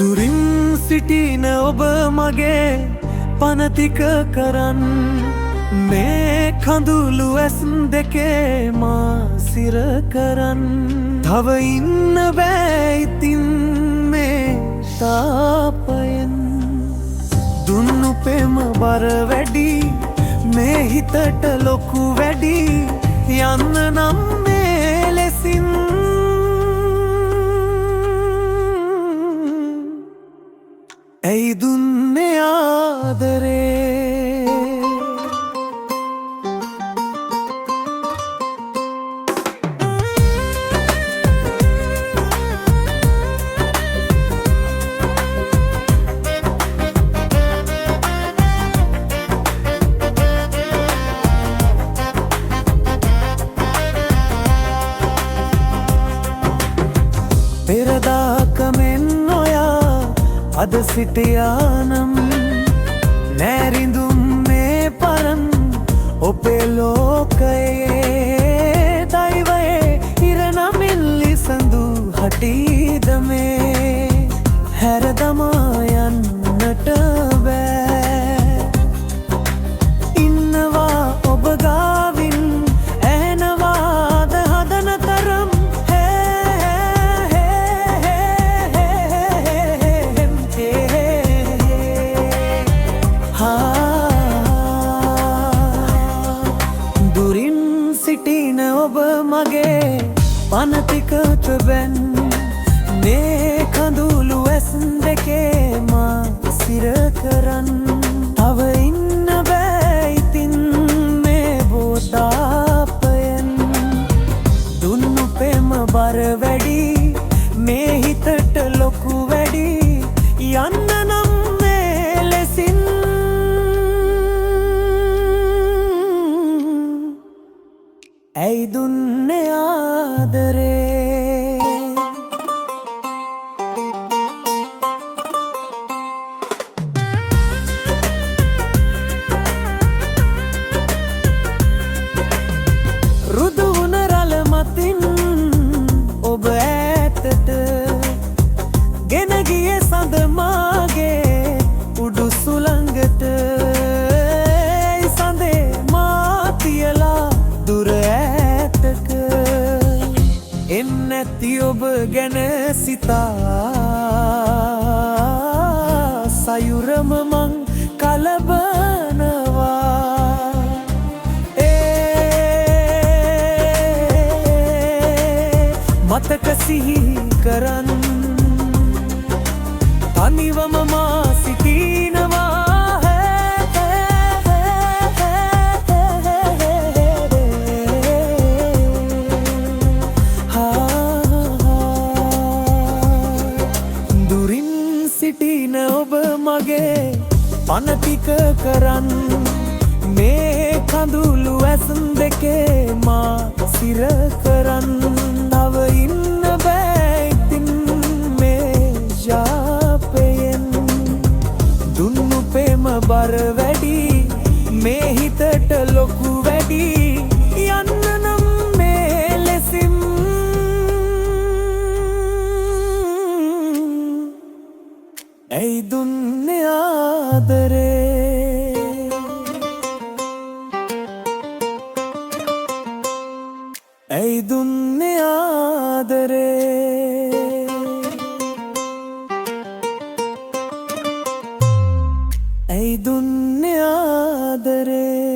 දුරින් සිටින ඔබ මගේ පනතික කරන් මේ කඳුළු ඇස් දෙකේ මා සිර කරන් තව ඉන්න බෑ ඉතින් මේ තාපයෙන් දුන්නු පෙම බර වැඩි මේ හිතට ලොකු වැඩි යන්න නම් මේ ලෙසින් ඇයි දුන්නේ ආදරේ පෙරදාකමෙන් ඔයා අද සිටියානම් නෑරිඳුම් මේ පරන් ඔපේ ලෝකයේ දෛවයේ ඉරනමින් ලිසඳු හටීද මේ හැරදමා යන්නට බෑ ඉන්නවා ඔබ ගාවින් ඇහෙනවාද හදන තරම් දුරින් සිටින ඔබ මගේ පනතික චොබැන් මේ කඳුළු ඇස් දෙකේ මා සිර කරන් තව ඉන්න බෑ ඉතින් මේ බෝතාපයෙන් දුන්නු පෙම බර වැඩි මේ හිතට ලොකු වැඩි යන්න නම් මේ ලෙසින් ඇයි දුන්නේ ආදරේ රුදු වුණ රළ මතින් ඔබ ඈතට ගෙන ගියේ සඳ මාගේ උඩු සුළඟට සඳේ මා තියලා දුර ඈතක එන්නැති ඔබ ගැන සිතා සයුරම මං කලබනවා මතක සිහි කරන් තනිවම මා සිටිනවා දුරින් සිටින ඔබ මගේ පනතික කරන් මේ කඳුළු ඇස් දෙකේ මා සිර කරන් තව ඉන්න බෑ ඉතින් මේ ශාපයෙන් දුන්නු පෙම බර වැඩි මේ හිතට ලොකු වැඩි යන්න නම් මේ ලෙසින් ඇයි දුන්නේ ආදරේ ඇයි දුන්නේ ආදරේ ඇයි දුන්නේ ආදරේ